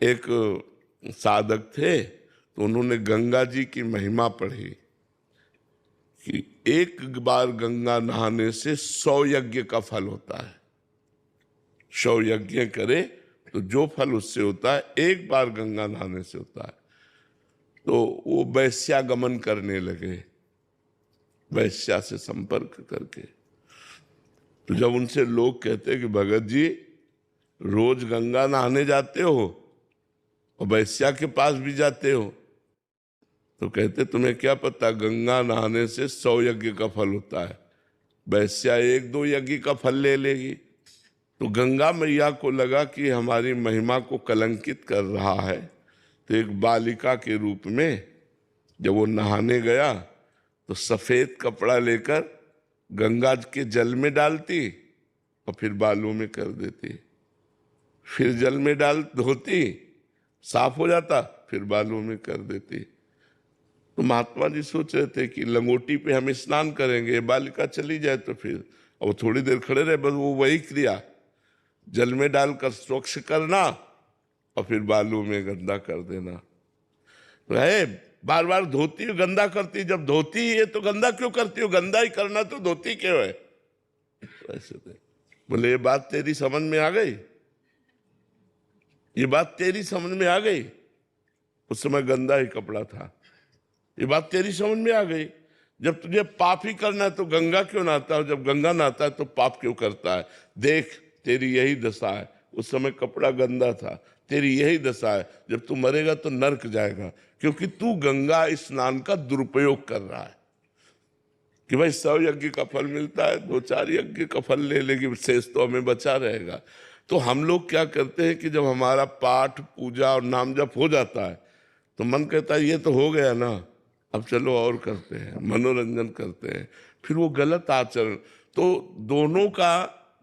एक साधक थे तो उन्होंने गंगा जी की महिमा पढ़ी कि एक बार गंगा नहाने से 100 यज्ञ का फल होता है। 100 यज्ञ करे तो जो फल उससे होता है एक बार गंगा नहाने से होता है। तो वो वैश्यागमन करने लगे, वैश्या से संपर्क करके। तो जब उनसे लोग कहते कि भगत जी रोज गंगा नहाने जाते हो और वैश्या के पास भी जाते हो, तो कहते तुम्हें क्या पता गंगा नहाने से 100 यज्ञ का फल होता है, वैश्या 1-2 यज्ञ का फल ले लेगी। तो गंगा मैया को लगा कि हमारी महिमा को कलंकित कर रहा है, तो एक बालिका के रूप में जब वो नहाने गया तो सफेद कपड़ा लेकर गंगा के जल में डालती और फिर बालों में कर देती, फिर जल में डाल धोती, साफ हो जाता, फिर बालों में कर देती। तो महात्मा जी सोच रहे थे कि लंगोटी पे हम स्नान करेंगे, बालिका चली जाए तो फिर, और थोड़ी देर खड़े रहे, बस वो वही क्रिया जल में डालकर स्वच्छ करना और फिर बालों में गंदा कर देना। तो है बार बार धोती हो गंदा करती, जब धोती है तो गंदा क्यों करती हो, गंदा ही करना तो धोती क्यों है। तो ऐसे थे। बोले ये बात तेरी समझ में आ गई, ये बात तेरी समझ में आ गई। उस समय गंदा ही कपड़ा था, ये बात तेरी समझ में आ गई। जब तुझे पाप ही करना है तो गंगा क्यों नहाता है, जब गंगा नहाता है तो पाप क्यों करता है। देख तेरी यही दशा है, उस समय कपड़ा गंदा था, तेरी यही दशा है, जब तू मरेगा तो नरक जाएगा, क्योंकि तू गंगा स्नान का दुरुपयोग कर रहा है। कि भाई 100 यज्ञ का फल मिलता है, 2-4 यज्ञ का फल ले लेगी, शेष तो हमें बचा रहेगा। तो हम लोग क्या करते हैं कि जब हमारा पाठ पूजा और नाम जप हो जाता है तो मन कहता है ये तो हो गया ना, अब चलो और करते हैं, मनोरंजन करते हैं, फिर वो गलत आचरण। तो दोनों का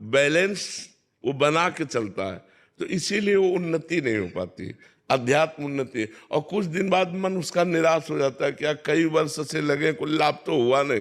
बैलेंस वो बना के चलता है, तो इसीलिए वो उन्नति नहीं हो पाती, अध्यात्म उन्नति। और कुछ दिन बाद मन उसका निराश हो जाता है, क्या कई वर्ष से लगे कोई लाभ तो हुआ नहीं।